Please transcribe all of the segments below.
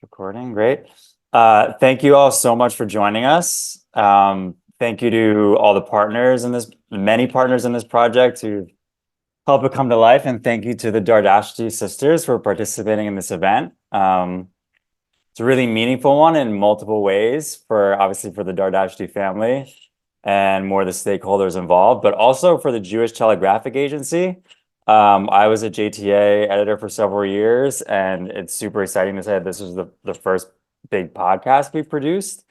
Recording, great. Thank you all so much for joining us. Thank you to all the partners in this, many partners in this project who helped it come to life, and thank you to the Dardashti sisters for participating in this event. It's a really meaningful one in multiple ways for obviously for the Dardashti family and more of the stakeholders involved, but also for the Jewish Telegraphic Agency. I was a JTA editor for several years, and it's super exciting to say that this is the first big podcast we've produced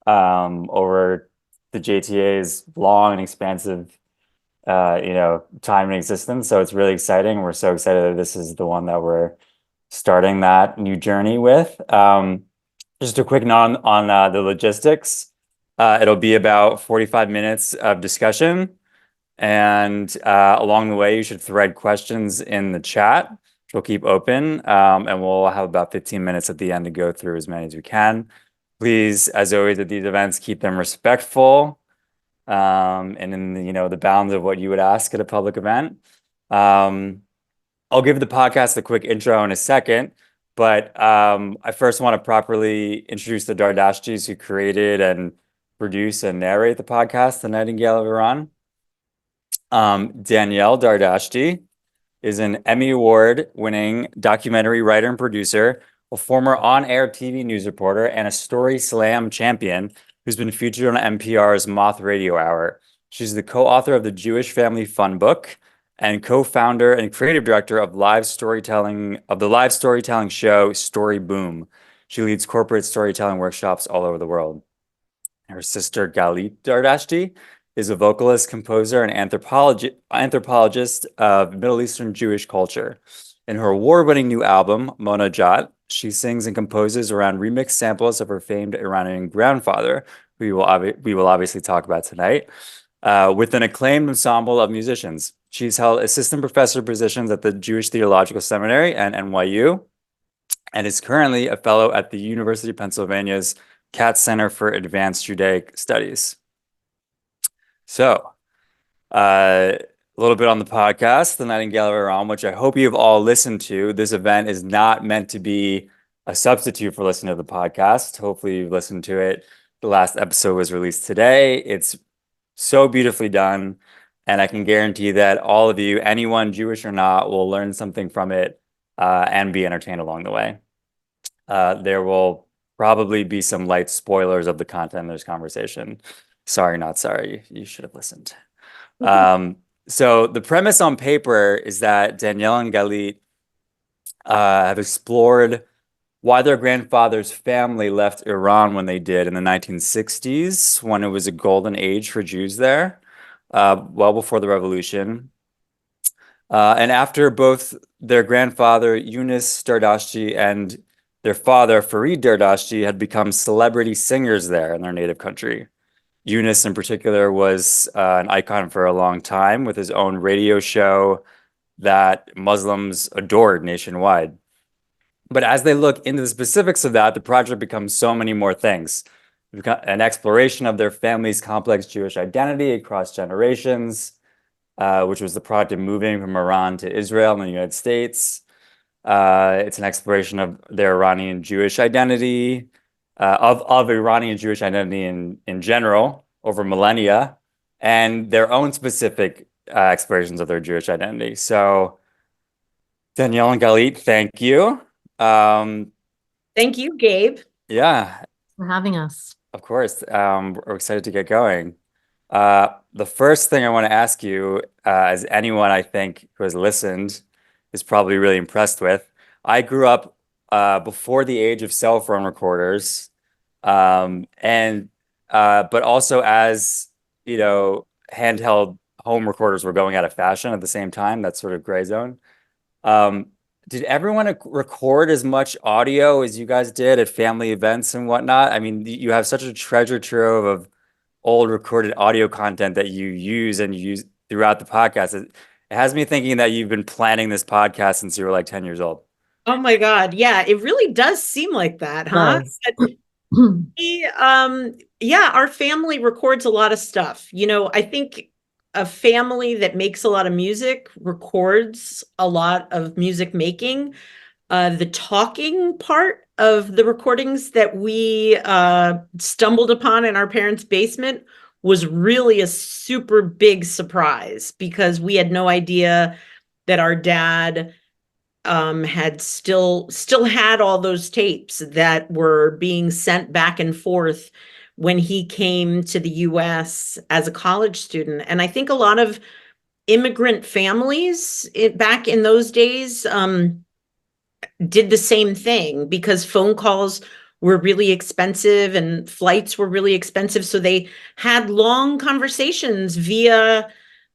over the JTA's long and expansive time in existence. So it's really exciting. We're so excited that this is the one that we're starting that new journey with. Just a quick note on the logistics. It'll be about 45 minutes of discussion. And along the way, you should thread questions in the chat, which we'll keep open. And we'll have about 15 minutes at the end to go through as many as we can. Please, as always at these events, keep them respectful and in the bounds of what you would ask at a public event. I'll give the podcast a quick intro in a second, but I first want to properly introduce the Dardashtis who created and produce and narrate the podcast, The Nightingale of Iran. Danielle Dardashti is an Emmy Award-winning documentary writer and producer, a former on-air TV news reporter, and a Story Slam champion who's been featured on NPR's Moth Radio Hour. She's the co-author of the Jewish Family Fun Book and co-founder and creative director of the live storytelling show Story Boom. She leads corporate storytelling workshops all over the world. Her sister Galeet Dardashti is a vocalist, composer, and anthropologist of Middle Eastern Jewish culture. In her award-winning new album, Monat, she sings and composes around remixed samples of her famed Iranian grandfather, who we will obviously talk about tonight, with an acclaimed ensemble of musicians. She's held assistant professor positions at the Jewish Theological Seminary and NYU, and is currently a fellow at the University of Pennsylvania's Katz Center for Advanced Judaic Studies. So, a little bit on the podcast, The Nightingale of Iran, which I hope you've all listened to. This event is not meant to be a substitute for listening to the podcast. Hopefully you've listened to it. The last episode was released today. It's so beautifully done, and I can guarantee that all of you, anyone Jewish or not, will learn something from it and be entertained along the way. There will probably be some light spoilers of the content of this conversation. Sorry, not sorry. You should have listened. So the premise on paper is that Danielle and Galeet have explored why their grandfather's family left Iran when they did in the 1960s, when it was a golden age for Jews there, well before the revolution. And after both their grandfather, Younes Dardashti, and their father, Farid Dardashti, had become celebrity singers there in their native country. Younes in particular was an icon for a long time with his own radio show that Muslims adored nationwide. But as they look into the specifics of that, the project becomes so many more things. We've got an exploration of their family's complex Jewish identity across generations, which was the product of moving from Iran to Israel and the United States. It's an exploration of their Iranian Jewish identity, of Iranian Jewish identity in general over millennia, and their own specific explorations of their Jewish identity. So, Danielle and Galeet, thank you. Thank you, Gabe. Yeah, for having us. Of course. We're excited to get going. The first thing I want to ask you, as anyone I think who has listened is probably really impressed with, I grew up before the age of cell phone recorders, but also as handheld home recorders were going out of fashion at the same time. That's sort of gray zone. Did everyone record as much audio as you guys did at family events and whatnot? I mean, you have such a treasure trove of old recorded audio content that you use throughout the podcast. It has me thinking that you've been planning this podcast since you were like 10 years old. Oh my God. Yeah, it really does seem like that, huh? Our family records a lot of stuff. I think a family that makes a lot of music records a lot of music making. The talking part of the recordings that we stumbled upon in our parents' basement was really a super big surprise, because we had no idea that our dad had still had all those tapes that were being sent back and forth when he came to the US as a college student. And I think a lot of immigrant families back in those days did the same thing, because phone calls were really expensive and flights were really expensive. So they had long conversations via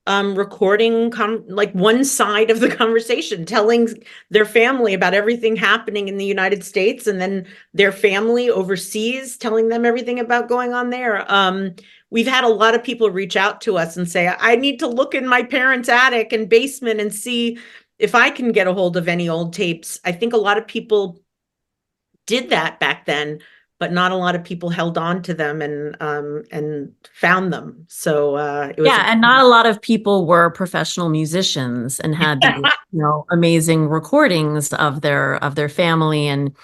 recording like one side of the conversation, telling their family about everything happening in the United States, and then their family overseas telling them everything about going on there. We've had a lot of people reach out to us and say, I need to look in my parents' attic and basement and see if I can get a hold of any old tapes. I think a lot of people did that back then, but not a lot of people held on to them and found them. So it was and not a lot of people were professional musicians and had these, amazing recordings of their family and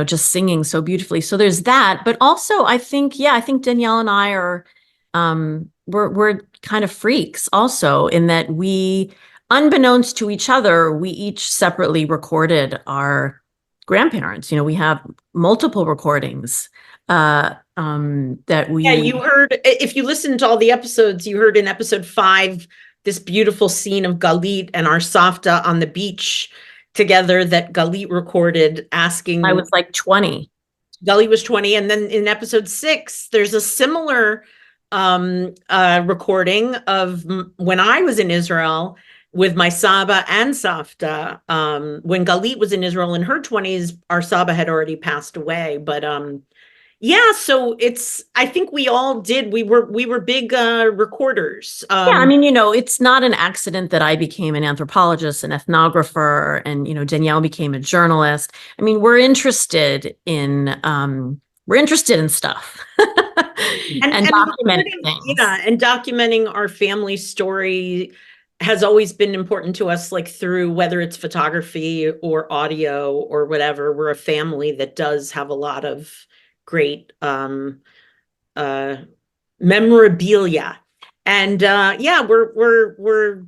just singing so beautifully. So there's that, but also I think Danielle and I are we're kind of freaks also, in that we, unbeknownst to each other, we each separately recorded our grandparents. We have multiple recordings that we. Yeah, you heard, if you listened to all the episodes, you heard in episode 5 this beautiful scene of Galeet and our Safta on the beach together that Galeet recorded, asking. I was like 20. Galeet was 20, and then in episode 6, there's a similar recording of when I was in Israel with my Saba and Safta. When Galeet was in Israel in her 20s, our Saba had already passed away. But so I think we all did. We were big recorders. It's not an accident that I became an anthropologist, an ethnographer, and Danielle became a journalist. We're interested in stuff and documenting things. Yeah, and documenting our family story has always been important to us, like through whether it's photography or audio or whatever. We're a family that does have a lot of great memorabilia. And we're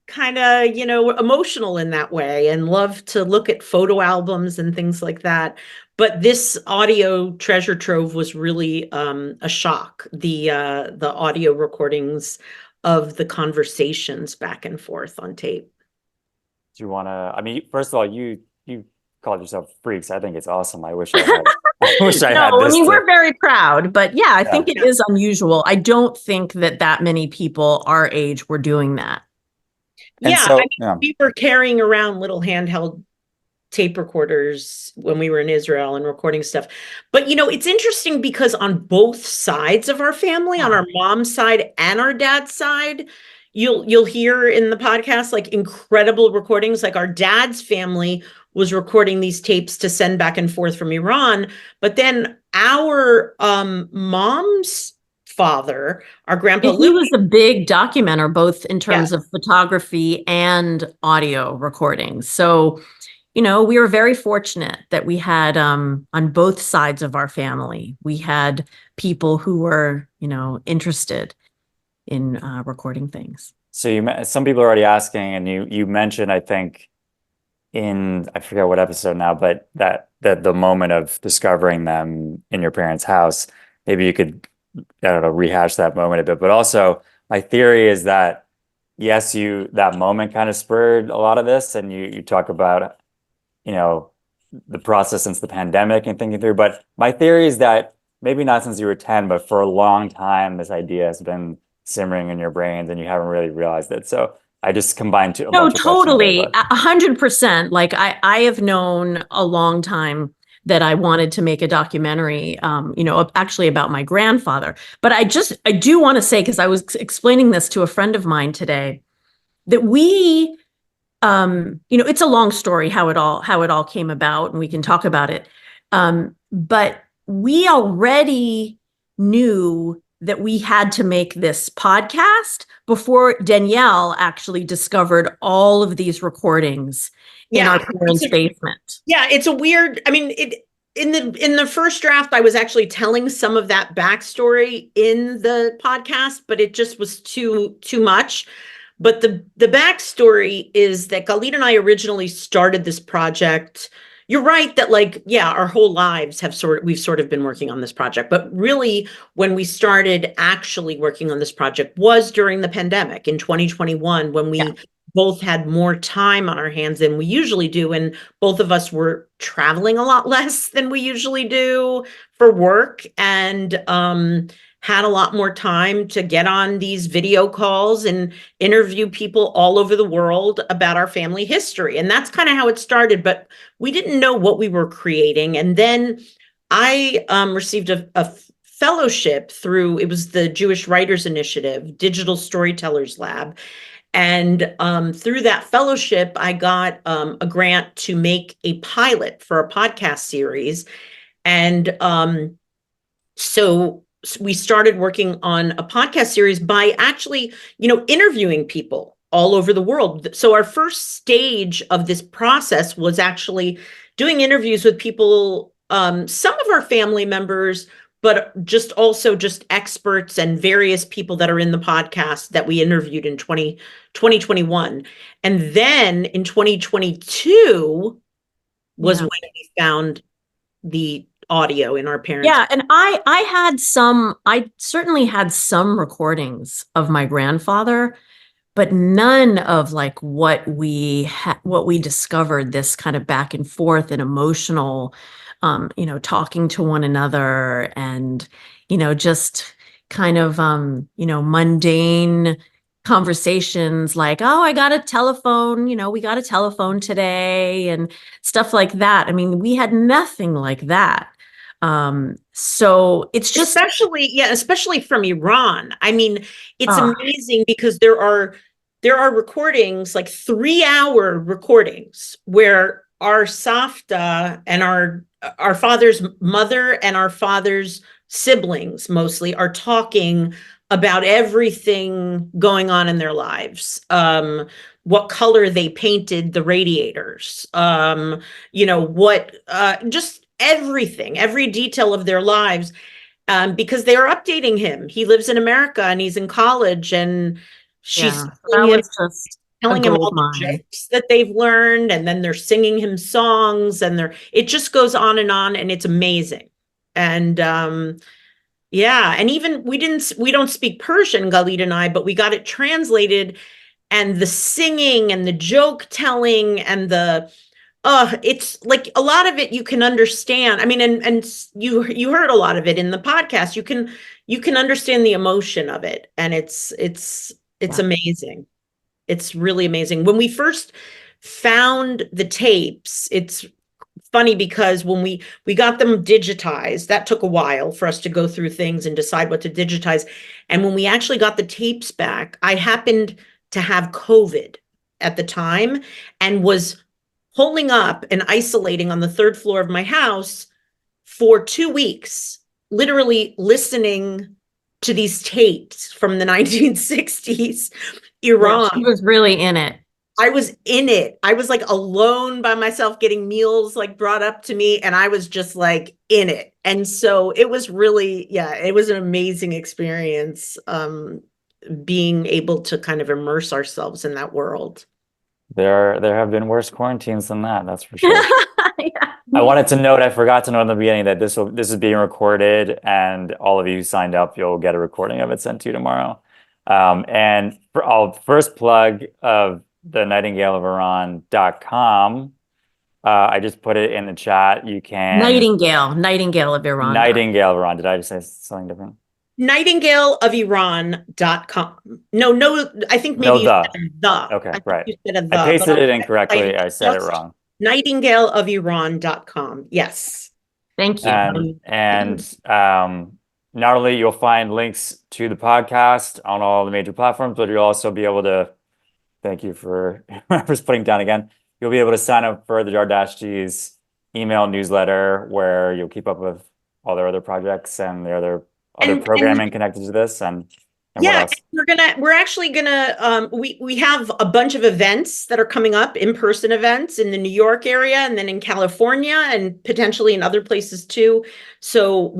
kind of, emotional in that way and love to look at photo albums and things like that. But this audio treasure trove was really a shock. The audio recordings of the conversations back and forth on tape. Do you want to, first of all, you called yourself freaks. I think it's awesome. I wish I had. I wish I had this. We're very proud, but I think it is unusual. I don't think that many people our age were doing that. We were carrying around little handheld tape recorders when we were in Israel and recording stuff. But it's interesting because on both sides of our family, on our mom's side and our dad's side, you'll hear in the podcast like incredible recordings. Like our dad's family was recording these tapes to send back and forth from Iran, but then our mom's father, our grandpa, he was a big documenter, both in terms of photography and audio recordings. So we were very fortunate that we had, on both sides of our family, we had people who were, interested in recording things. So some people are already asking, and you mentioned, I think, I forget what episode now, but that the moment of discovering them in your parents' house, maybe you could, I don't know, rehash that moment a bit. But also, my theory is that, yes, that moment kind of spurred a lot of this, and you talk about the process since the pandemic and thinking through. But my theory is that maybe not since you were 10, but for a long time, this idea has been simmering in your brains and you haven't really realized it. So I just combined two. No, totally. 100%. Like I have known a long time that I wanted to make a documentary, actually about my grandfather. But I do want to say, because I was explaining this to a friend of mine today, that we, it's a long story how it all came about, and we can talk about it. But we already knew that we had to make this podcast before Danielle actually discovered all of these recordings in our parents' basement. Yeah, it's a weird, I mean, in the first draft, I was actually telling some of that backstory in the podcast, but it just was too much. But the backstory is that Galeet and I originally started this project. You're right that, like, yeah, our whole lives we've sort of been working on this project, but really when we started actually working on this project was during the pandemic in 2021, when we both had more time on our hands than we usually do. And both of us were traveling a lot less than we usually do for work, and had a lot more time to get on these video calls and interview people all over the world about our family history. And that's kind of how it started, but we didn't know what we were creating. And then I received a fellowship through, it was the Jewish Writers Initiative, Digital Storytellers Lab. And through that fellowship, I got a grant to make a pilot for a podcast series. And so we started working on a podcast series by actually, interviewing people all over the world. So our first stage of this process was actually doing interviews with people, some of our family members, but just experts and various people that are in the podcast that we interviewed in 2021. And then in 2022 was when we found the audio in our parents. Yeah, and I certainly had some recordings of my grandfather, but none of like what we discovered, this kind of back and forth and emotional, talking to one another, and just kind of mundane conversations like, oh, I got a telephone, we got a telephone today, and stuff like that. I mean, we had nothing like that. So it's just especially from Iran. I mean, it's amazing because there are recordings, like 3-hour recordings, where our Safta and our father's mother and our father's siblings mostly are talking about everything going on in their lives. What color they painted the radiators, just everything, every detail of their lives, because they are updating him. He lives in America and he's in college, and she's telling him all the jokes that they've learned, and then they're singing him songs, and it just goes on, and it's amazing. And and even we don't speak Persian, Galeet and I, but we got it translated, and the singing and the joke telling and it's like a lot of it you can understand. I mean, and you heard a lot of it in the podcast. You can understand the emotion of it, and it's amazing. It's really amazing. When we first found the tapes, it's funny because when we got them digitized, that took a while for us to go through things and decide what to digitize. And when we actually got the tapes back, I happened to have COVID at the time and was holding up and isolating on the 3rd floor of my house for 2 weeks, literally listening to these tapes from the 1960s, Iran. Yeah, she was really in it. I was in it. I was like alone by myself, getting meals like brought up to me, and I was just like in it. And so it was really, it was an amazing experience, being able to kind of immerse ourselves in that world. There have been worse quarantines than that, that's for sure. I wanted to note, I forgot to note in the beginning that this is being recorded, and all of you who signed up, you'll get a recording of it sent to you tomorrow. And I'll first plug of the Nightingale of Iran.com. I just put it in the chat. You can Nightingale of Iran. Nightingale of Iran. Did I just say something different? Nightingale of Iran.com. No, I think maybe you said the. Okay, right. I pasted it incorrectly. I said it wrong. Nightingale of Iran.com. Yes. Thank you. And not only you'll find links to the podcast on all the major platforms, but you'll also be able to, thank you for putting down again, you'll be able to sign up for the Dardashti's email newsletter, where you'll keep up with all their other projects and their other other And programming connected to this, and what yeah, else? we're actually gonna we have a bunch of events that are coming up, in-person events in the New York area and then in California and potentially in other places too. So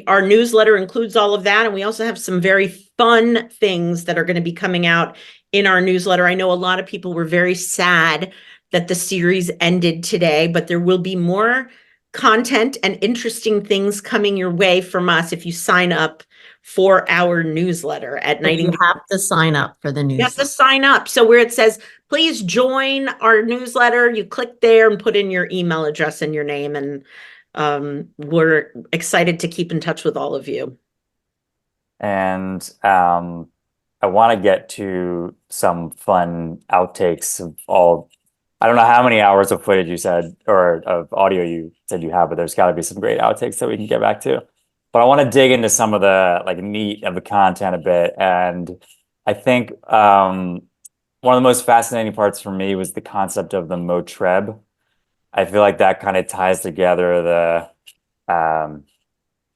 our newsletter includes all of that, and we also have some very fun things that are going to be coming out in our newsletter. I know a lot of people were very sad that the series ended today, but there will be more content and interesting things coming your way from us if you sign up for our newsletter at But you Nightingale. have to sign up for the You have to newsletter. sign up. So where it says, please join our newsletter, you click there and put in your email address and your name. And we're excited to keep in touch with all of you. And I want to get to some fun outtakes of all. I don't know how many hours of footage you said, or of audio you said you have, but there's got to be some great outtakes that we can get back to. But I want to dig into some of the like meat of the content a bit. And I think one of the most fascinating parts for me was the concept of the mreb. I feel like that kind of ties together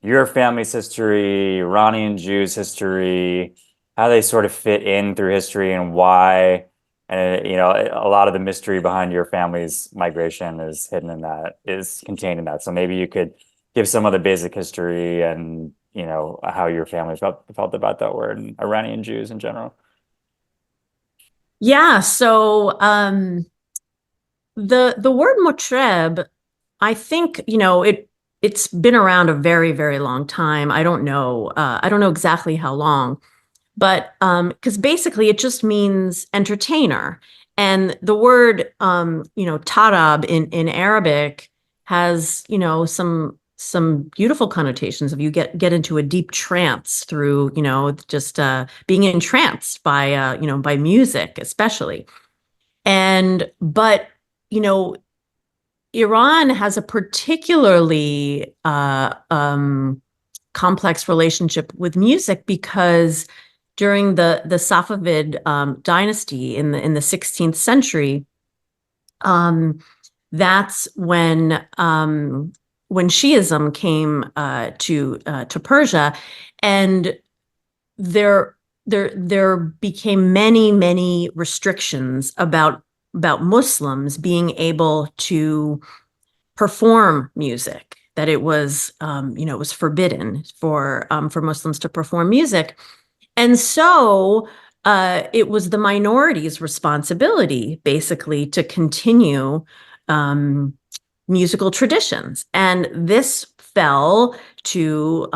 your family's history, Iranian Jews' history, how they sort of fit in through history and why. And a lot of the mystery behind your family's migration is contained in that. So maybe you could give some of the basic history and how your family felt about that word and Iranian Jews in general. Yeah, so the word mreb, I think, it's been around a very, very long time. I don't know exactly how long, but because basically it just means entertainer. And the word tarab in Arabic has, some beautiful connotations of you get into a deep trance through, just being entranced by by music, especially. But Iran has a particularly complex relationship with music because during the Safavid dynasty in the 16th century, that's when Shi'ism came to Persia, and there became many restrictions about Muslims being able to perform music, that it was it was forbidden for Muslims to perform music. And so it was the minority's responsibility basically to continue musical traditions. And this fell to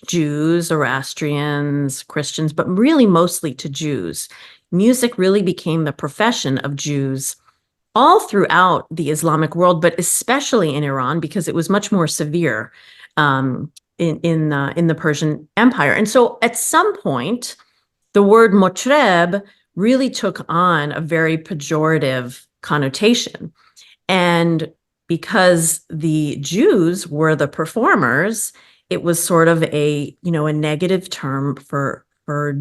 Jews, Zoroastrians, Christians, but really mostly to Jews. Music really became the profession of Jews all throughout the Islamic world, but especially in Iran, because it was much more severe in the Persian Empire. And so at some point, the word mreb really took on a very pejorative connotation. And because the Jews were the performers, it was sort of a negative term for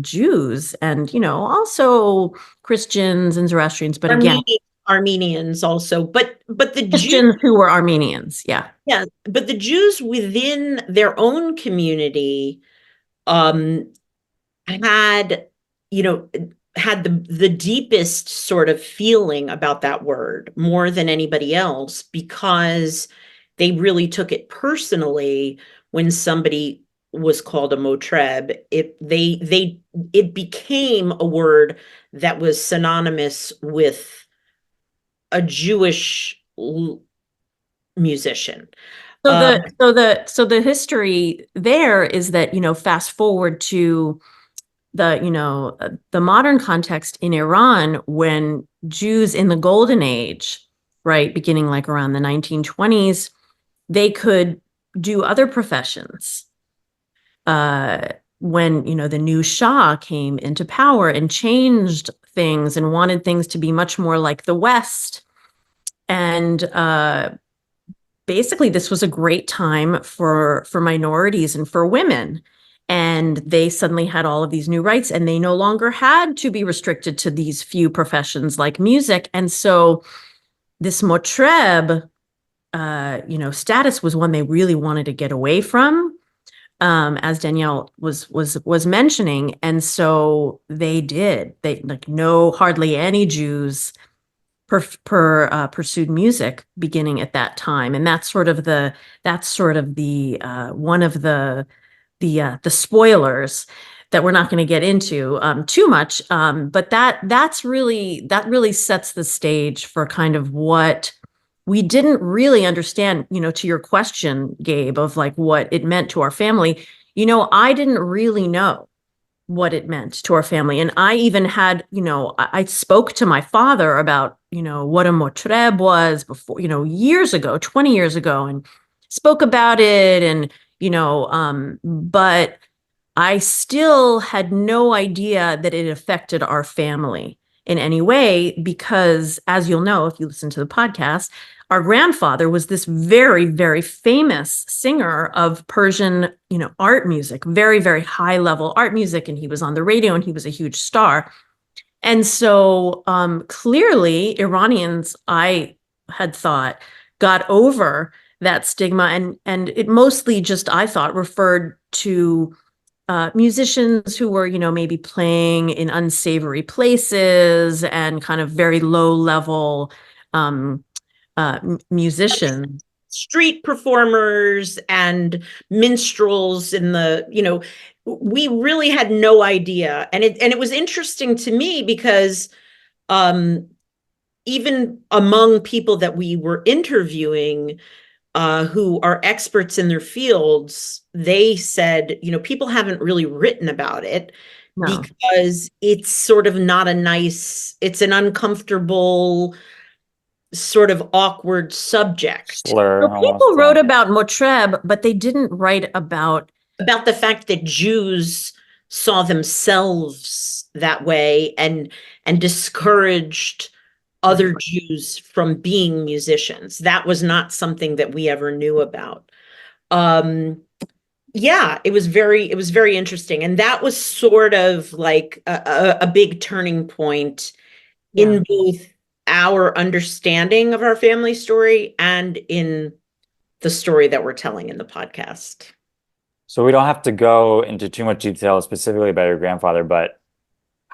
Jews and, also Christians and Zoroastrians, but again, Armenians also, but the Christians who were Armenians. Yeah. Yeah. But the Jews within their own community, had the deepest sort of feeling about that word more than anybody else, because they really took it personally when somebody was called a mreb. It became a word that was synonymous with a Jewish musician. So the history there is that, fast forward to the modern context in Iran, when Jews in the Golden Age, right, beginning like around the 1920s, they could do other professions. When, the new Shah came into power and changed things and wanted things to be much more like the West. And basically, this was a great time for minorities and for women. And they suddenly had all of these new rights, and they no longer had to be restricted to these few professions like music. And so this mreb, status was one they really wanted to get away from. as Danielle was mentioning. And so they did. They like hardly any Jews pursued music beginning at that time, and that's sort of the one of the spoilers that we're not going to get into too much, but that really sets the stage for kind of what we didn't really understand, to your question, Gabe, of like what it meant to our family. I didn't really know what it meant to our family. And I even had, I spoke to my father about, what a mreb was before, years ago, 20 years ago, and spoke about it. And, but I still had no idea that it affected our family in any way, because as you'll know, if you listen to the podcast, our grandfather was this very, very famous singer of Persian, art music, very, very high level art music. And he was on the radio and he was a huge star. And so clearly Iranians, I had thought, got over that stigma. And it mostly just, I thought, referred to musicians who were, maybe playing in unsavory places and kind of very low level musicians. Street performers and minstrels in the, we really had no idea. And it was interesting to me because even among people that we were interviewing, who are experts in their fields, they said, people haven't really written about it. No. Because it's sort of not it's an uncomfortable, sort of awkward subject. Slur, so people wrote about mreb, but they didn't write about the fact that Jews saw themselves that way and discouraged other Jews from being musicians. That was not something that we ever knew about. Yeah, it was very interesting. And that was sort of like a big turning point in both our understanding of our family story and in the story that we're telling in the podcast. So we don't have to go into too much detail specifically about your grandfather, but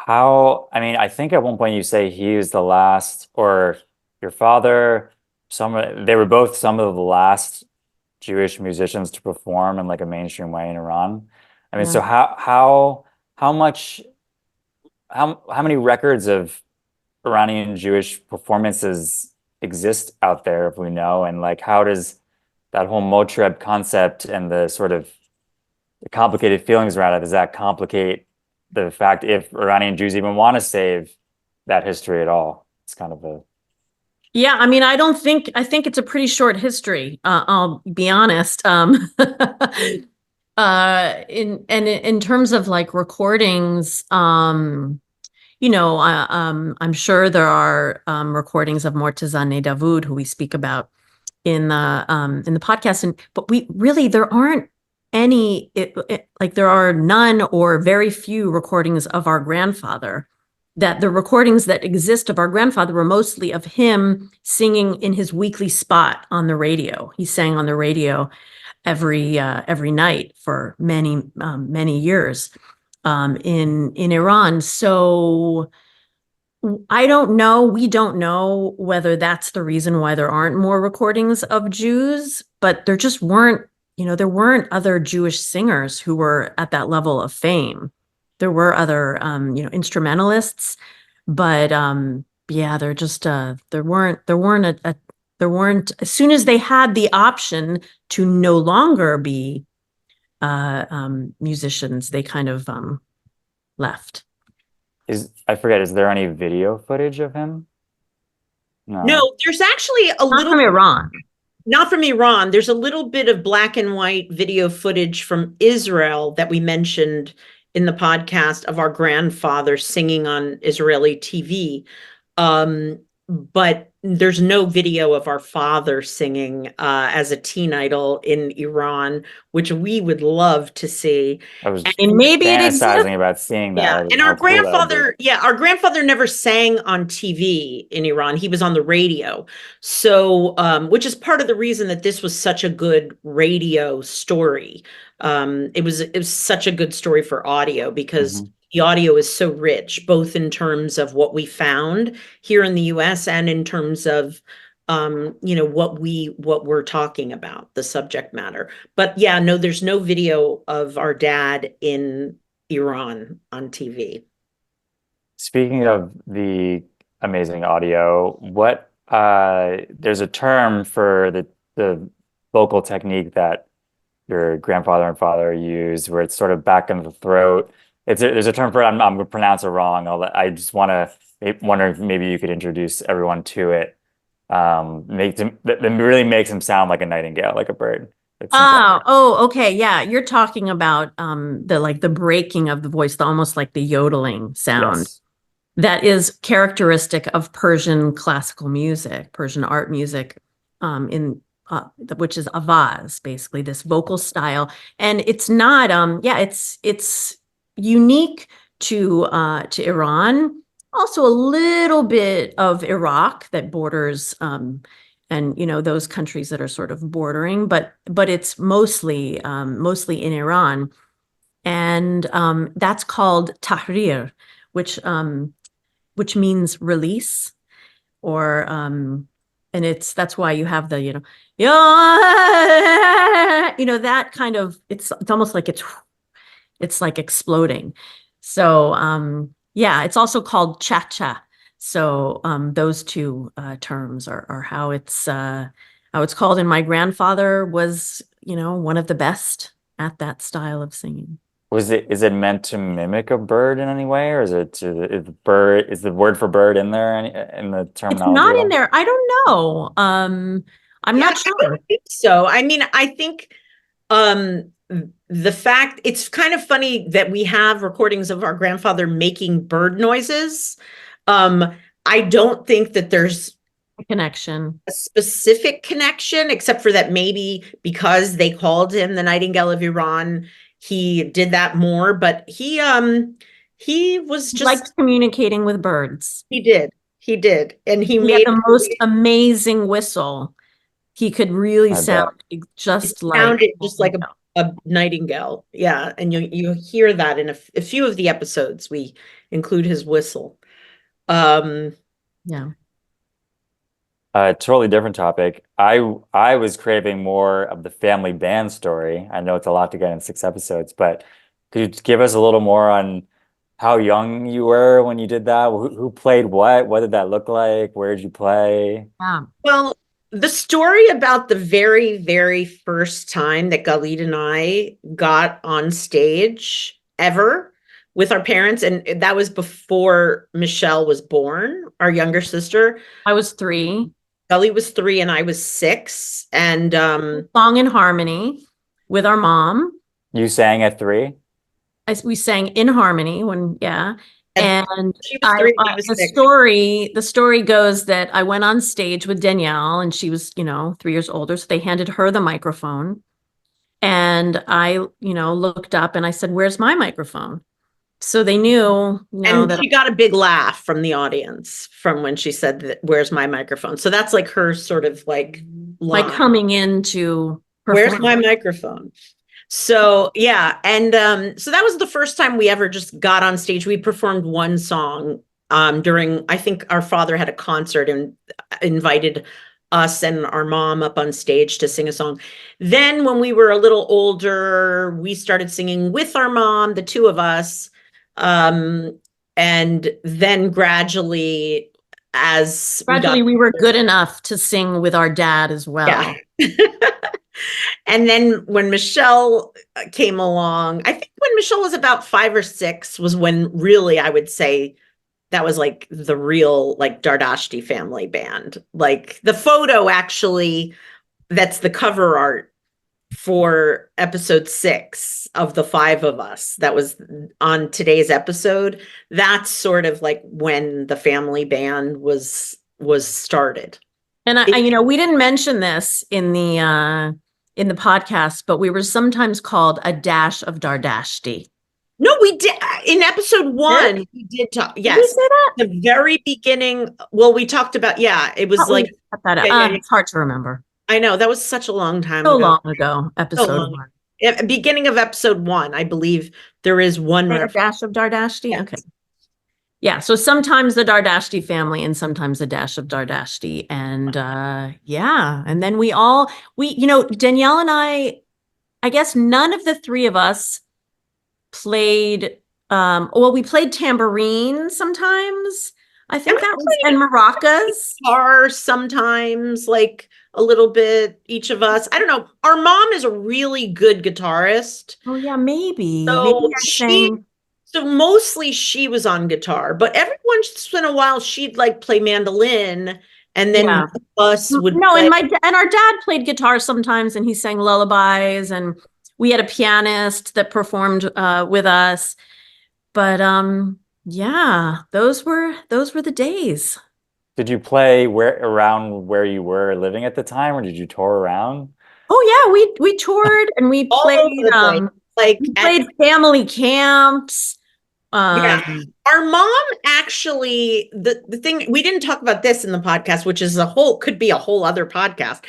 I think at one point you say he was the last, or your father, they were both some of the last Jewish musicians to perform in like a mainstream way in Iran. So how many records of Iranian Jewish performances exist out there, if we know, and like how does that whole mreb concept and the sort of the complicated feelings around it, does that complicate the fact if Iranian Jews even want to save that history at all? It's kind of a... Yeah, I think it's a pretty short history. I'll be honest. In terms of like recordings, I'm sure there are recordings of Morteza Davud, who we speak about in the podcast, but there aren't any, there are none or very few recordings of our grandfather. That the recordings that exist of our grandfather were mostly of him singing in his weekly spot on the radio. He sang on the radio every night for many years in Iran. So I don't know. We don't know whether that's the reason why there aren't more recordings of Jews, but there just weren't. There weren't other Jewish singers who were at that level of fame. There were other, instrumentalists, but there just there weren't. As soon as they had the option to no longer be musicians, they kind of left. I forget, is there any video footage of him? No, there's actually Not from Iran. Not from Iran. There's a little bit of black and white video footage from Israel that we mentioned in the podcast of our grandfather singing on Israeli TV. but there's no video of our father singing as a teen idol in Iran, which we would love to see. I was And maybe it exists. fantasizing about seeing Yeah, that. and How cool that would be. our grandfather never sang on TV in Iran. He was on the radio. So, which is part of the reason that this was such a good radio story. It was such a good story for audio because the audio is so rich, both in terms of what we found here in the US and in terms of what we're talking about, the subject matter. But yeah, no, there's no video of our dad in Iran on TV. Speaking of the amazing audio, there's a term for the vocal technique that your grandfather and father used, where it's sort of back in the throat. There's a term for it. I'm going to pronounce it wrong. I just wonder if maybe you could introduce everyone to it. That really makes him sound like a nightingale, like a bird. Okay. Yeah. You're talking about the breaking of the voice, almost like the yodeling sound. Yes. That is characteristic of Persian classical music, Persian art music, which is avaz, basically this vocal style. And it's not, it's unique to Iran, also a little bit of Iraq that borders, and those countries that are sort of bordering, but it's mostly in Iran, and that's called tahrir, which means release, or and that's why you have the that kind of, it's almost like it's like exploding. So it's also called cha-cha. So those two terms are how it's called. And my grandfather was, one of the best at that style of singing. Is it meant to mimic a bird in any way, or is the word for bird in there in the terminology? It's not in there. I don't know. I'm not sure. I don't think so. I mean, I think the fact, it's kind of funny that we have recordings of our grandfather making bird noises. I don't think that there's a connection, a specific connection, except for that maybe because they called him the Nightingale of Iran, he did that more. But he was just liked communicating with birds. He did, and he made the most amazing whistle. He could really sound just like a nightingale. Yeah, and you hear that in a few of the episodes. We include his whistle. Yeah. Totally different topic. I was craving more of the family band story. I know it's a lot to get in 6 episodes, but could you give us a little more on how young you were when you did that? Who played what? What did that look like? Where did you play? Yeah. Well, the story about the very, very first time that Galeet and I got on stage ever with our parents, and that was before Michelle was born, our younger sister. I was 3. Galeet was 3 and I was 6. And song in harmony with our mom. You sang at 3? We sang in harmony and she was 3, the story goes that I went on stage with Danielle, and she was 3 years older, so they handed her the microphone, and I looked up and I said, "Where's my microphone?" So they knew, and she got a big laugh from the audience from when she said that, "Where's my microphone?" So that's like her sort of like line. Coming into "Where's my microphone?" So yeah, and so that was the first time we ever just got on stage. We performed one song during, I think our father had a concert and invited us and our mom up on stage to sing a song. Then when we were a little older, we started singing with our mom, the two of us. And then gradually we were good enough to sing with our dad as well. Yeah. And then when Michelle came along, I think when Michelle was about 5 or 6 was when really I would say that was like the real like Dardashti family band. Like the photo actually, that's the cover art for episode 6 of the 5 of us that was on today's episode. That's sort of like when the family band was was started. And we didn't mention this in the podcast, but we were sometimes called a dash of Dardashti. No, we did in episode 1. We did talk. Did Yes, we say that? the very beginning. Well, we talked about. Yeah, it was like cut that out. It's hard to remember. I know that was such a long time So ago. long ago. Episode 1. Beginning of episode 1, I believe there is one a dash of Dardashti. Yes. Okay. Yeah, so sometimes the Dardashti family and sometimes a dash of Dardashti. And and then Danielle and I guess none of the three of us played, we played tambourine sometimes. I think that was, and maracas. Guitar sometimes, like a little bit, each of us. I don't know. Our mom is a really good guitarist. Oh yeah, maybe. So mostly she was on guitar, but every once in a while she'd like play mandolin, and then us would play. And our dad played guitar sometimes, and he sang lullabies, and we had a pianist that performed with us. But those were the days. Did you play around where you were living at the time, or did you tour around? Oh yeah, we toured and we played we played family camps. Our mom actually, the thing, we didn't talk about this in the podcast, which is could be a whole other podcast.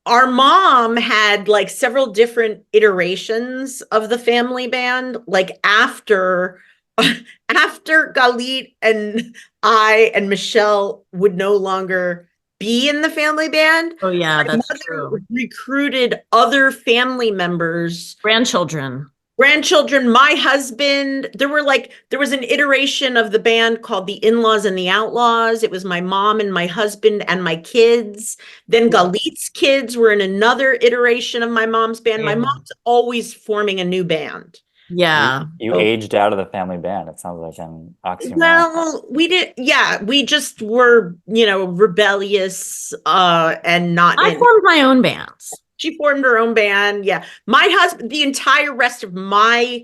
Our mom had like several different iterations of the family band, like after Galeet and I and Michelle would no longer be in the family band. Oh yeah, that's true. Recruited other family members, grandchildren, my husband. There was an iteration of the band called the In-Laws and the Outlaws. It was my mom and my husband and my kids. Then Galeet's kids were in another iteration of my mom's band. My mom's always forming a new band. Yeah. You aged out of the family band. It sounds like an oxymoron. Well, we did. Yeah, we just were, rebellious and not. I formed my own bands. She formed her own band. Yeah. My husband, the entire rest of my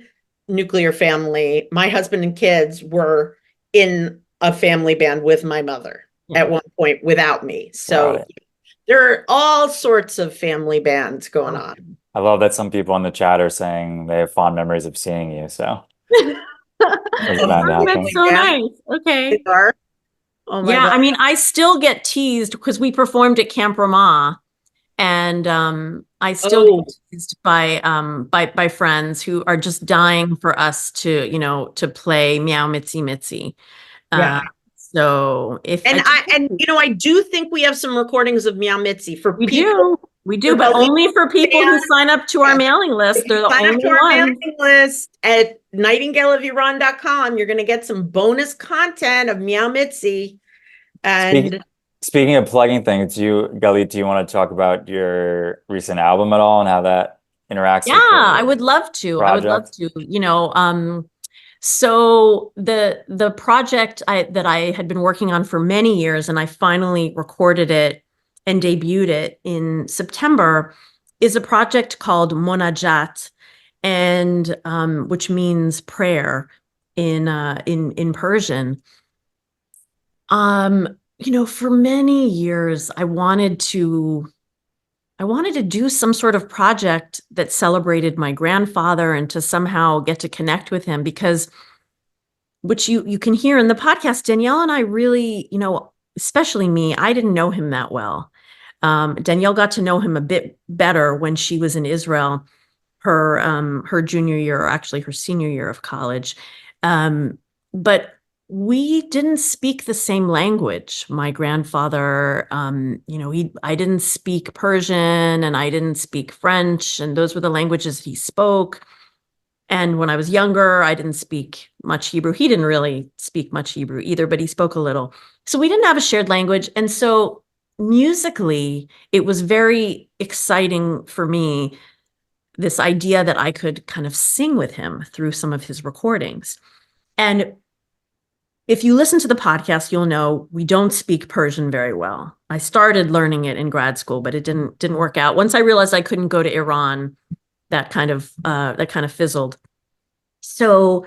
nuclear family, my husband and kids were in a family band with my mother at one point without me. So there are all sorts of family bands going on. I love that some people in the chat are saying they have fond memories of seeing you. So that's so nice. Okay. Oh my God. I mean, I still get teased because we performed at Camp Ramah, and I still get teased by friends who are just dying for us to play Meow Mitsy. So I do think we have some recordings of Meow Mitsy for people. We do, but only for people who sign up to our mailing list. They're the only ones. Sign up to our mailing list at nightingaleofiran.com. You're going to get some bonus content of Meow Mitsy. And speaking of plugging things, Galeet, do you want to talk about your recent album at all and how that interacts? Yeah, I would love to. So the project that I had been working on for many years, and I finally recorded it and debuted it in September, is a project called Monat, and which means prayer in Persian. For many years, I wanted to do some sort of project that celebrated my grandfather and to somehow get to connect with him, because which you can hear in the podcast, Danielle and I really, especially me, I didn't know him that well. Danielle got to know him a bit better when she was in Israel, her junior year, or actually her senior year of college. But we didn't speak the same language. My grandfather, I didn't speak Persian and I didn't speak French, and those were the languages he spoke. And when I was younger, I didn't speak much Hebrew. He didn't really speak much Hebrew either, but he spoke a little. So we didn't have a shared language. And so musically, it was very exciting for me, this idea that I could kind of sing with him through some of his recordings. And if you listen to the podcast, you'll know we don't speak Persian very well. I started learning it in grad school, but it didn't work out. Once I realized I couldn't go to Iran, that kind of fizzled. So,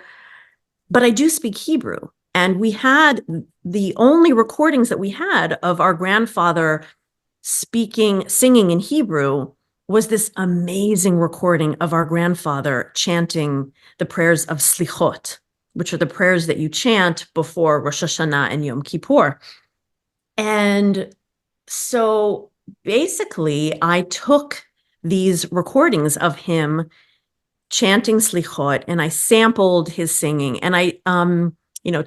but I do speak Hebrew. And we had the only recordings that we had of our grandfather singing in Hebrew was this amazing recording of our grandfather chanting the prayers of Slichot, which are the prayers that you chant before Rosh Hashanah and Yom Kippur. And so basically, I took these recordings of him chanting Slichot, and I sampled his singing, and I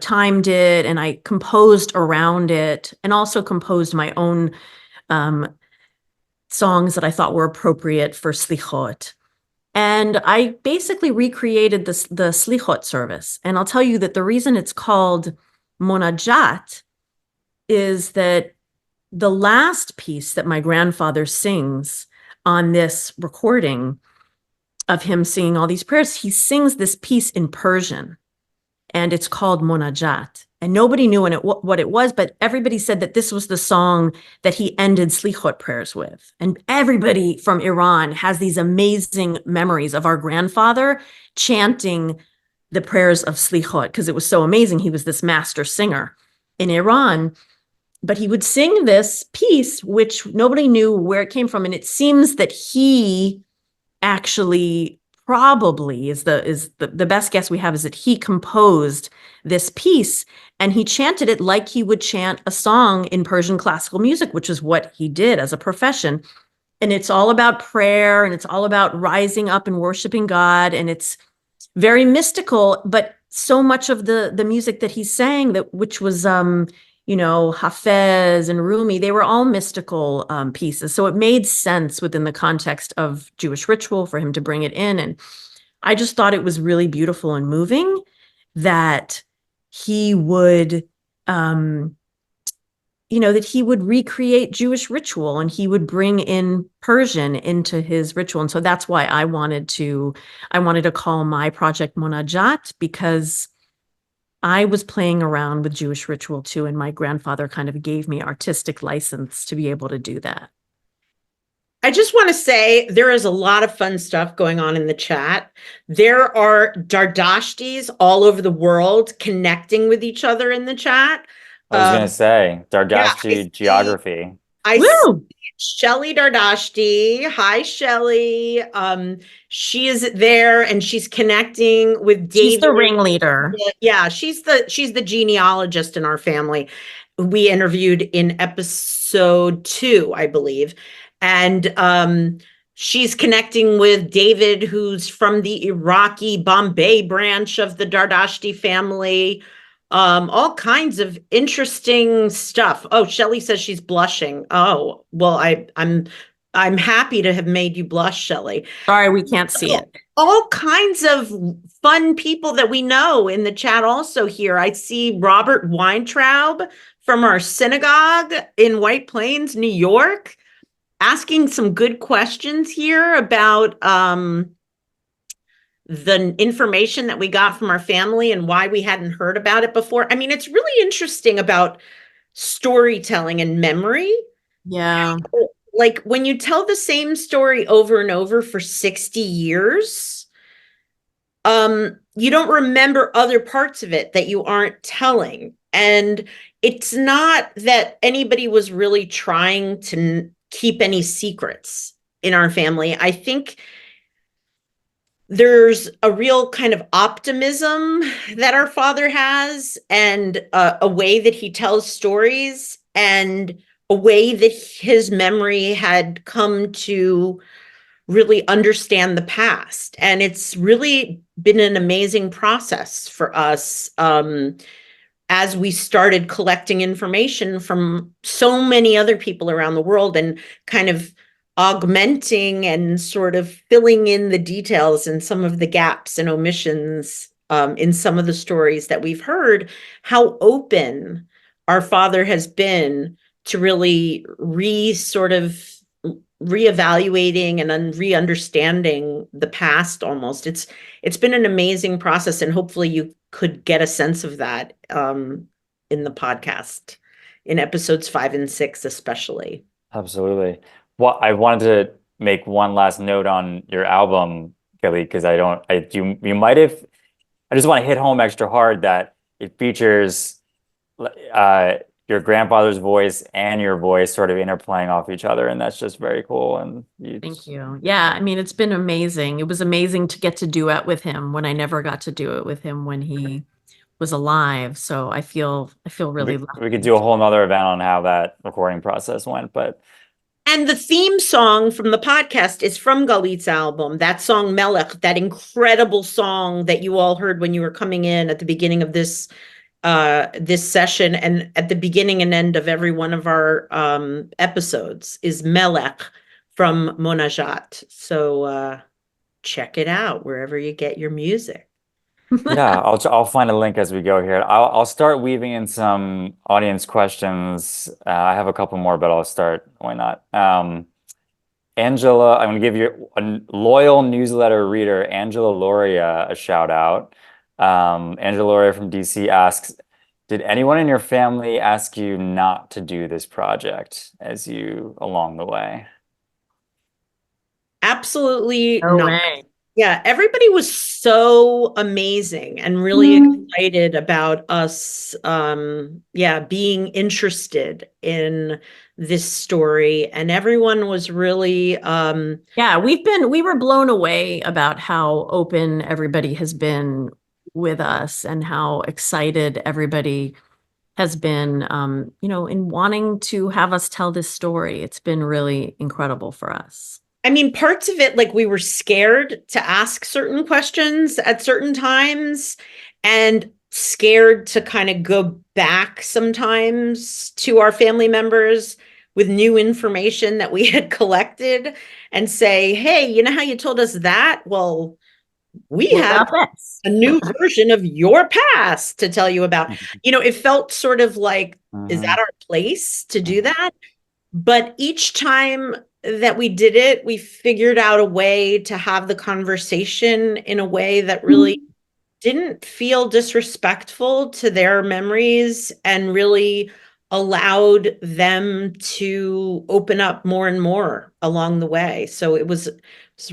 timed it, and I composed around it, and also composed my own songs that I thought were appropriate for Slichot. And I basically recreated the Slichot service. And I'll tell you that the reason it's called Monat is that the last piece that my grandfather sings on this recording of him singing all these prayers, he sings this piece in Persian, and it's called Monat. And nobody knew what it was, but everybody said that this was the song that he ended Slichot prayers with. And everybody from Iran has these amazing memories of our grandfather chanting the prayers of Slichot, because it was so amazing. He was this master singer in Iran, but he would sing this piece, which nobody knew where it came from. And it seems that he actually probably is the best guess we have is that he composed this piece, and he chanted it like he would chant a song in Persian classical music, which is what he did as a profession. And it's all about prayer, and it's all about rising up and worshiping God, and it's very mystical. But so much of the music that he sang, which was Hafez and Rumi, they were all mystical pieces. So it made sense within the context of Jewish ritual for him to bring it in. And I just thought it was really beautiful and moving that he would, that he would recreate Jewish ritual, and he would bring in Persian into his ritual. And so that's why I wanted to call my project Monajat, because I was playing around with Jewish ritual too, and my grandfather kind of gave me artistic license to be able to do that. I just want to say there is a lot of fun stuff going on in the chat. There are Dardashtis all over the world connecting with each other in the chat. I was going to say, Dardashti geography. I see Shelly Dardashti. Hi, Shelly. She is there, and she's connecting with David. She's the ringleader. Yeah, she's the genealogist in our family. We interviewed in episode 2, I believe. And she's connecting with David, who's from the Iraqi Bombay branch of the Dardashti family. All kinds of interesting stuff. Oh, Shelly says she's blushing. Oh, well, I'm happy to have made you blush, Shelly. Sorry, we can't see it. All kinds of fun people that we know in the chat also here. I see Robert Weintraub from our synagogue in White Plains, New York, asking some good questions here about the information that we got from our family and why we hadn't heard about it before. I mean, it's really interesting about storytelling and memory. Yeah. Like when you tell the same story over and over for 60 years, you don't remember other parts of it that you aren't telling. And it's not that anybody was really trying to keep any secrets in our family. I think there's a real kind of optimism that our father has, and a way that he tells stories, and a way that his memory had come to really understand the past. And it's really been an amazing process for us as we started collecting information from so many other people around the world, and kind of augmenting and sort of filling in the details and some of the gaps and omissions in some of the stories that we've heard, how open our father has been to really reevaluating and re-understanding the past almost. It's been an amazing process, and hopefully you could get a sense of that in the podcast, in episodes 5 and 6 especially. Absolutely. Well, I wanted to make one last note on your album, Galeet, because I just want to hit home extra hard that it features your grandfather's voice and your voice sort of interplaying off each other, and that's just very cool. And Thank you. Yeah, I mean, it's been amazing. It was amazing to get to duet with him when I never got to do it with him when he was alive. So I feel really lucky. We could do a whole nother event on how that recording process went, but And the theme song from the podcast is from Galeet's album. That song Melech, that incredible song that you all heard when you were coming in at the beginning of this session, and at the beginning and end of every one of our episodes, is Melech from Monat. So check it out wherever you get your music. yeah, I'll find a link as we go here. I'll start weaving in some audience questions. I have a couple more, but I'll start. Why not? Angela, I'm going to give you a loyal newsletter reader, Angela Loria, a shout out. Angela Loria from DC asks, did anyone in your family ask you not to do this project as you along the way? Absolutely No not. way. Yeah, everybody was so amazing and really excited about us, being interested in this story. And everyone was really, Yeah, we were blown away about how open everybody has been with us and how excited everybody has been, in wanting to have us tell this story. It's been really incredible for us. I mean, parts of it, like we were scared to ask certain questions at certain times and scared to kind of go back sometimes to our family members with new information that we had collected and say, hey, you know how you told us that? Well, we What have about this? a new version of your past to tell you about. It felt sort of like, is that our place to do that? But each time that we did it, we figured out a way to have the conversation in a way that really didn't feel disrespectful to their memories and really allowed them to open up more and more along the way. So it was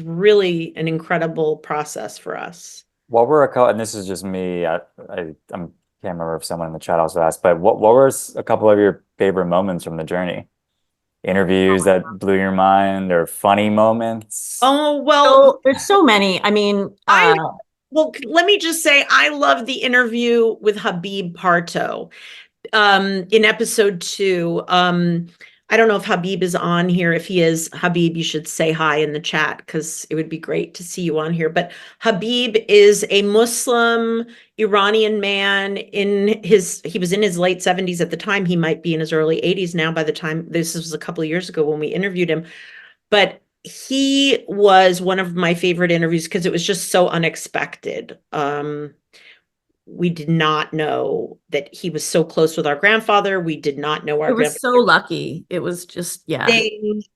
really an incredible process for us. What were and this is just me, I can't remember if someone in the chat also asked, but what were a couple of your favorite moments from the journey? Interviews that blew your mind or funny moments? Oh, well, there's so many. I mean, well, let me just say, I love the interview with Habib Parto in episode 2. I don't know if Habib is on here. If he is, Habib, you should say hi in the chat because it would be great to see you on here. But Habib is a Muslim Iranian man he was in his late 70s at the time. He might be in his early 80s now by the time, this was a couple of years ago when we interviewed him. But he was one of my favorite interviews because it was just so unexpected. We did not know that he was so close with our grandfather. We did not know our grandfather. It was so lucky. It was just, yeah.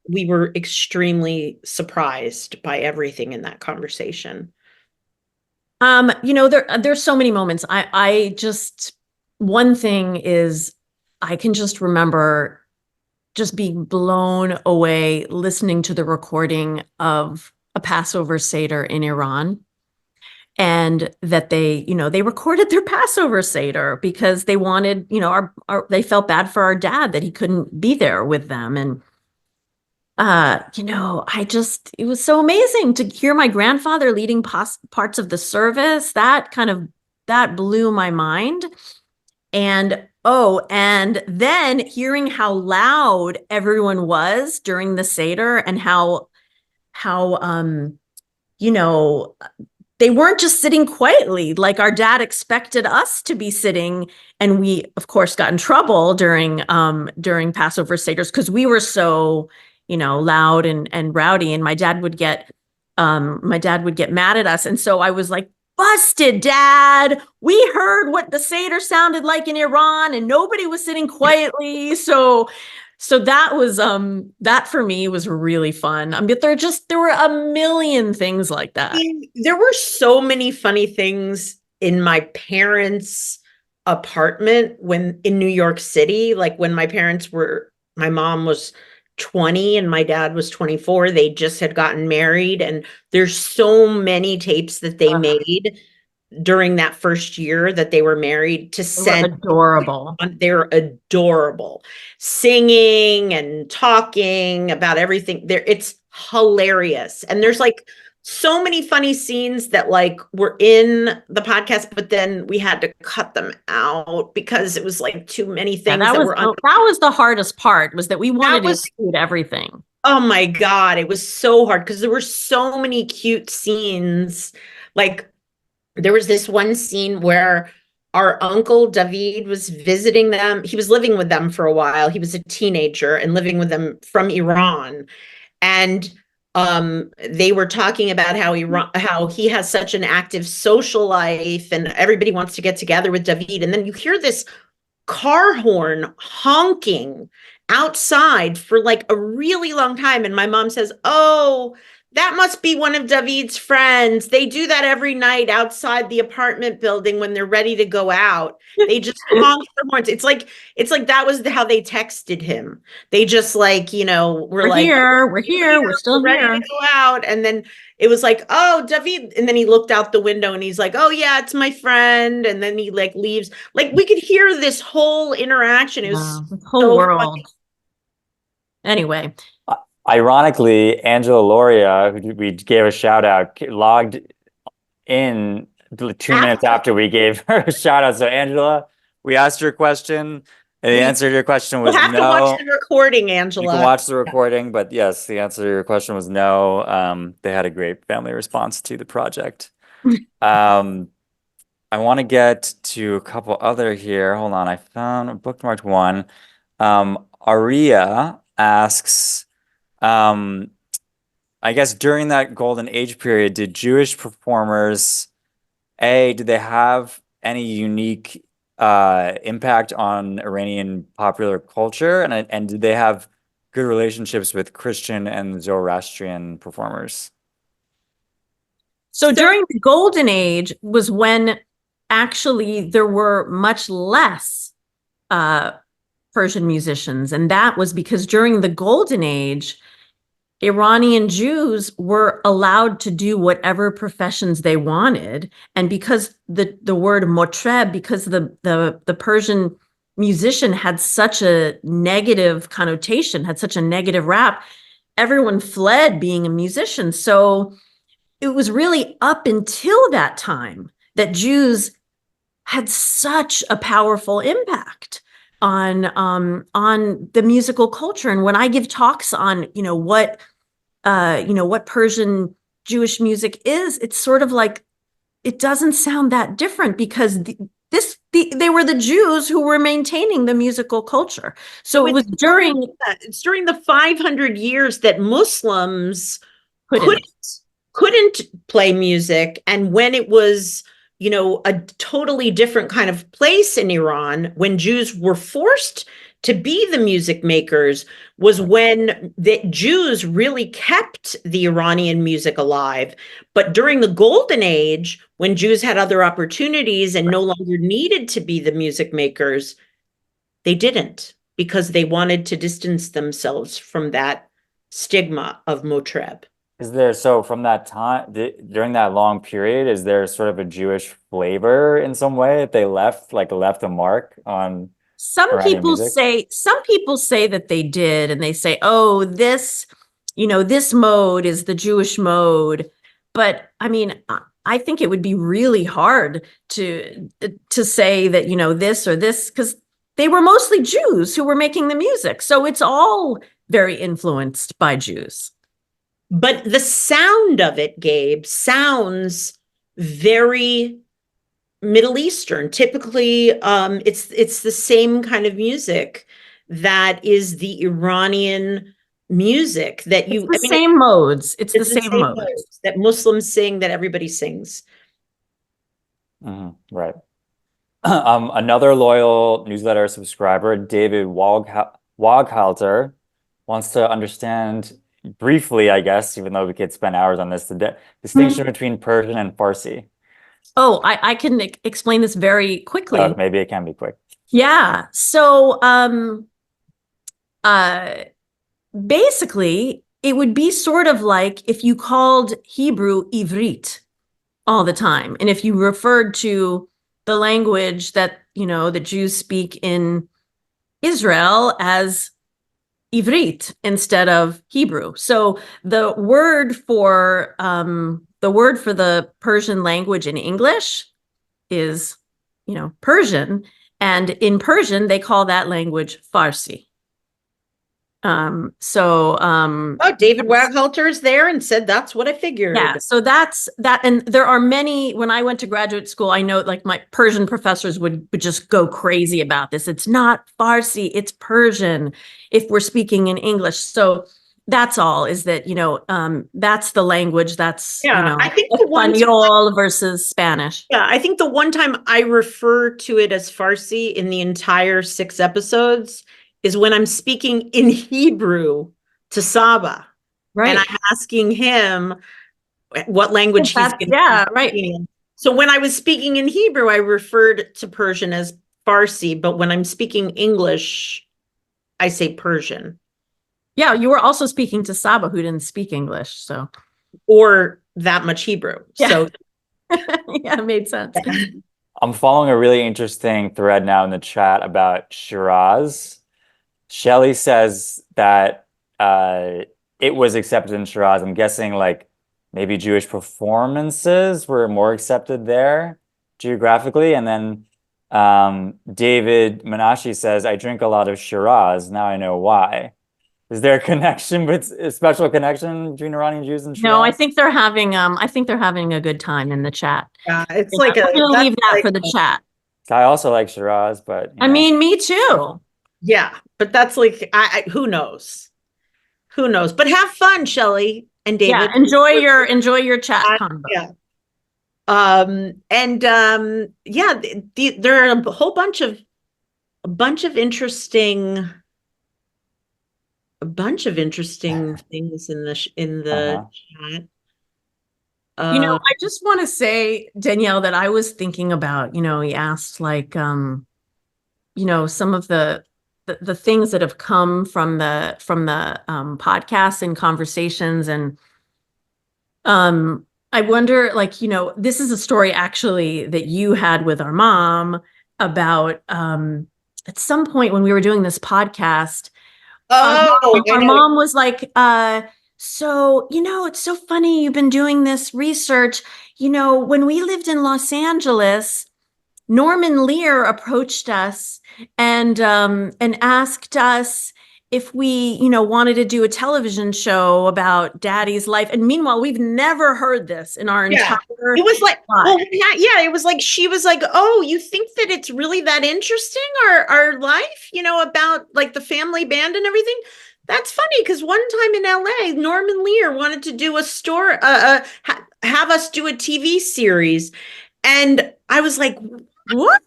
We were extremely surprised by everything in that conversation. There's so many moments. One thing is I can just remember just being blown away listening to the recording of a Passover Sader in Iran. And that they recorded their Passover Sader because they wanted, they felt bad for our dad that he couldn't be there with them. And, it was so amazing to hear my grandfather leading parts of the service. That blew my mind. And then hearing how loud everyone was during the Seder and how they weren't just sitting quietly like our dad expected us to be sitting. And we, of course, got in trouble during Passover Seders because we were so, loud and rowdy. And my dad would get mad at us. And so I was like, busted, Dad. We heard what the Seder sounded like in Iran and nobody was sitting quietly. So that was that for me was really fun. But there were a million things like that. There were so many funny things in my parents' apartment in New York City. Like when my mom was 20 and my dad was 24. They just had gotten married, and there's so many tapes that they made during that first year that they were married to They were send. adorable. They're adorable, singing and talking about everything. It's hilarious. And there's like so many funny scenes that like were in the podcast, but then we had to cut them out because it was like too many things that was the hardest part, was that we wanted to include everything. Oh my God, it was so hard because there were so many cute scenes. Like there was this one scene where our uncle David was visiting them. He was living with them for a while. He was a teenager and living with them from Iran. And they were talking about how he has such an active social life and everybody wants to get together with David. And then you hear this car horn honking outside for like a really long time. And my mom says, "Oh, that must be one of David's friends. They do that every night outside the apartment building when they're ready to go out. They just honk their horns." It's like that was how they texted him. They just like, we're like, we're here, we're still ready here to go out. And then it was like, "Oh, David." And then he looked out the window and he's like, "Oh yeah, it's my friend." And then he like leaves. Like we could hear this whole interaction. It was the whole so world. funny. Anyway. Ironically, Angela Loria, who we gave a shout out, logged in 2 minutes after we gave her a shout out. So Angela, we asked your question, and the answer to your question was no. You'll have to watch the recording, Angela. You can watch the recording, but yes, the answer to your question was no. They had a great family response to the project. I want to get to a couple other here. Hold on, I found a bookmarked one. Aria asks, I guess during that golden age period, did Jewish performers, did they have any unique impact on Iranian popular culture? And did they have good relationships with Christian and Zoroastrian performers? So during the golden age was when actually there were much less Persian musicians. And that was because during the golden age, Iranian Jews were allowed to do whatever professions they wanted. And because the word mreb, because the Persian musician had such a negative connotation, had such a negative rap, everyone fled being a musician. So it was really up until that time that Jews had such a powerful impact on the musical culture. And when I give talks on, what Persian Jewish music is, it's sort of like, it doesn't sound that different because they were the Jews who were maintaining the musical culture. So it was during the 500 years that Muslims couldn't play music. And when it was, a totally different kind of place in Iran, when Jews were forced to be the music makers, was when the Jews really kept the Iranian music alive. But during the golden age, when Jews had other opportunities and no longer needed to be the music makers, they didn't, because they wanted to distance themselves from that stigma of mreb. So from that time, during that long period, is there sort of a Jewish flavor in some way that they left a mark on? Some people say that they did, and they say, "Oh, this mode is the Jewish mode." But I mean, I think it would be really hard to say that, this or this, because they were mostly Jews who were making the music. So it's all very influenced by Jews. But the sound of it, Gabe, sounds very Middle Eastern. Typically, it's the same kind of music that is the Iranian music that same modes. It's the same modes that Muslims sing, that everybody sings. Mm-hmm, right. Another loyal newsletter subscriber, David Waghalter, wants to understand briefly, I guess, even though we could spend hours on this, the distinction between Persian and Farsi. Oh, I can explain this very quickly. Maybe it can be quick. Yeah. So basically, it would be sort of like if you called Hebrew Ivrit all the time. And if you referred to the language that, the Jews speak in Israel as Ivrit instead of Hebrew. So the word for the Persian language in English is, Persian. And in Persian, they call that language Farsi. Oh, David Waghalter is there and said, that's what I figured. Yeah, so that's that. And there are many, when I went to graduate school, I know like my Persian professors would just go crazy about this. It's not Farsi, it's Persian if we're speaking in English. So that's all, is that, that's the language that's, I think the Espanol versus Spanish. Yeah, I think the one time I refer to it as Farsi in the entire 6 episodes is when I'm speaking in Hebrew to Saba. Right. And I'm asking him what language he's going to be right. So when I was speaking in Hebrew, I referred to Persian as Farsi, but when I'm speaking English, I say Persian. Yeah, you were also speaking to Saba, who didn't speak English, so. Or that much Hebrew. Yeah. So yeah, it made sense. I'm following a really interesting thread now in the chat about Shiraz. Shelley says that it was accepted in Shiraz. I'm guessing like maybe Jewish performances were more accepted there geographically. And then David Menashe says, I drink a lot of Shiraz. Now I know why. Is there a connection, a special connection between Iranian Jews and Shiraz? No, I think they're having a good time in the chat. Yeah, it's I'm gonna leave that for the chat. I also like Shiraz, but I mean, me too. Yeah, but that's like, who knows? Who knows? But have fun, Shelley and David. Yeah, enjoy your chat combo. Yeah. There are a whole bunch of interesting things in the chat. I just want to say, Danielle, that I was thinking about, he asked like, some of the things that have come from the podcasts and conversations. And I wonder, like, this is a story actually that you had with our mom about at some point when we were doing this podcast. Our mom was like, so, it's so funny you've been doing this research. When we lived in Los Angeles, Norman Lear approached us and asked us if we, wanted to do a television show about Daddy's life. And meanwhile, we've never heard this in our entire It was like, life. It was like, she was like, oh, you think that it's really that interesting, our life, about like the family band and everything? That's funny, because one time in LA, Norman Lear wanted to do a story, have us do a TV series. And I was like, what?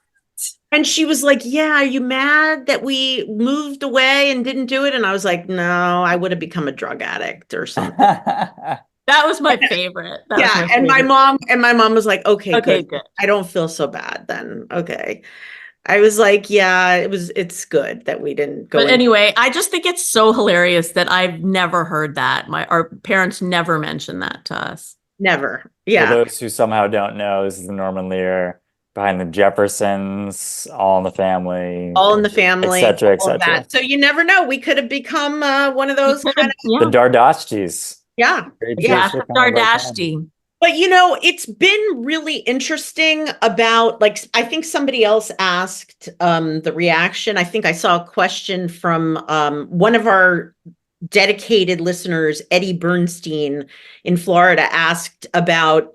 And she was like, yeah, are you mad that we moved away and didn't do it? And I was like, no, I would have become a drug addict or something. That was my favorite. My mom was like, okay, good. Good. I don't feel so bad then. Okay. I was like, yeah, it's good that we didn't go. But anyway, I just think it's so hilarious that I've never heard that. Our parents never mentioned that to us. Never. Yeah. For those who somehow don't know, this is the Norman Lear behind the Jeffersons, All in the Family, et cetera. So you never know. We could have become one of those kind of the Dardashtis. Yeah. Dardashti. But it's been really interesting about, like, I think somebody else asked the reaction. I think I saw a question from one of our dedicated listeners, Eddie Bernstein in Florida, asked about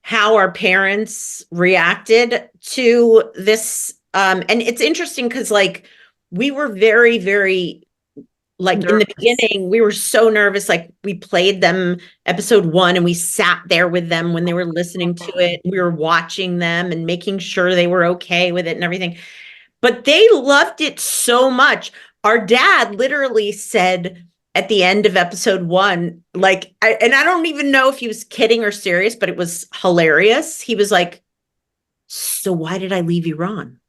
how our parents reacted to this. And it's interesting because, like, we were very, very, like, nervous. In the beginning, we were so nervous. Like, we played them episode 1 and we sat there with them when they were listening to it. We were watching them and making sure they were okay with it and everything. But they loved it so much. Our dad literally said at the end of episode 1, like, I don't even know if he was kidding or serious, but it was hilarious. He was like, so why did I leave Iran?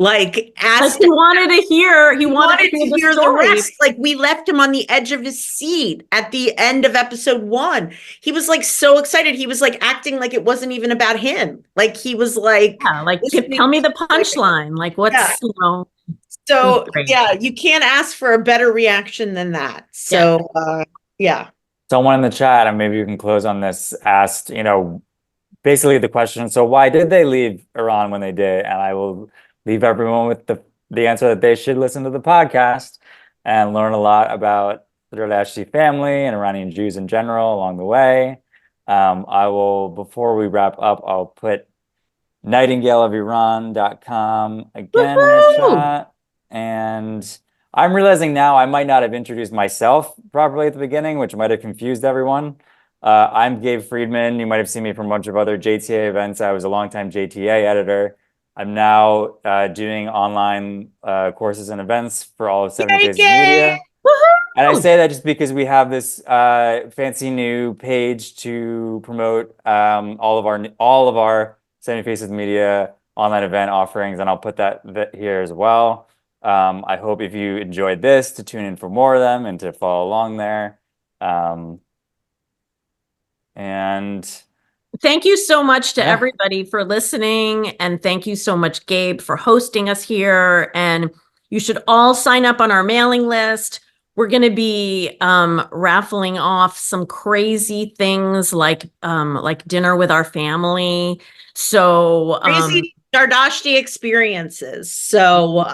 Like Like asked he wanted to hear, he wanted to hear the story. rest. Like we left him on the edge of his seat at the end of episode 1. He was like so excited. He was like acting like it wasn't even about him. Like he was like, Yeah, like listening tell me the to, like, punchline. Like what's, Yeah. you know, So great. yeah, you can't ask for a better reaction than that. So yeah. Someone in the chat, and maybe you can close on this, asked, you know, basically the question, so why did they leave Iran when they did? And I will leave everyone with the answer that they should listen to the podcast and learn a lot about the Dardashti family and Iranian Jews in general along the way. I will, before we wrap up, I'll put nightingaleofiran.com again in the chat. And I'm realizing now I might not have introduced myself properly at the beginning, which might have confused everyone. I'm Gabe Friedman. You might have seen me from a bunch of other JTA events. I was a longtime JTA editor. I'm now doing online courses and events for all of 70 Faces Media. And I say that just because we have this fancy new page to promote all of our 70 Faces Media online event offerings, and I'll put that here as well. I hope if you enjoyed this to tune in for more of them and to follow along there. And thank you so much to everybody for listening. And thank you so much, Gabe, for hosting us here. And you should all sign up on our mailing list. We're going to be raffling off some crazy things like dinner with our family. So crazy Dardashti experiences. So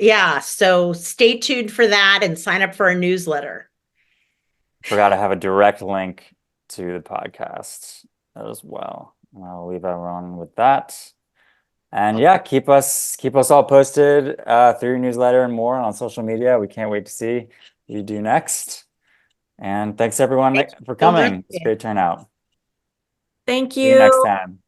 yeah, so stay tuned for that and sign up for our newsletter. Forgot to have a direct link to the podcast as well. I'll leave everyone with that. And yeah, keep us all posted through your newsletter and more on social media. We can't wait to see what you do next. And thanks everyone for coming. It's a great turnout. thank you. See you next time.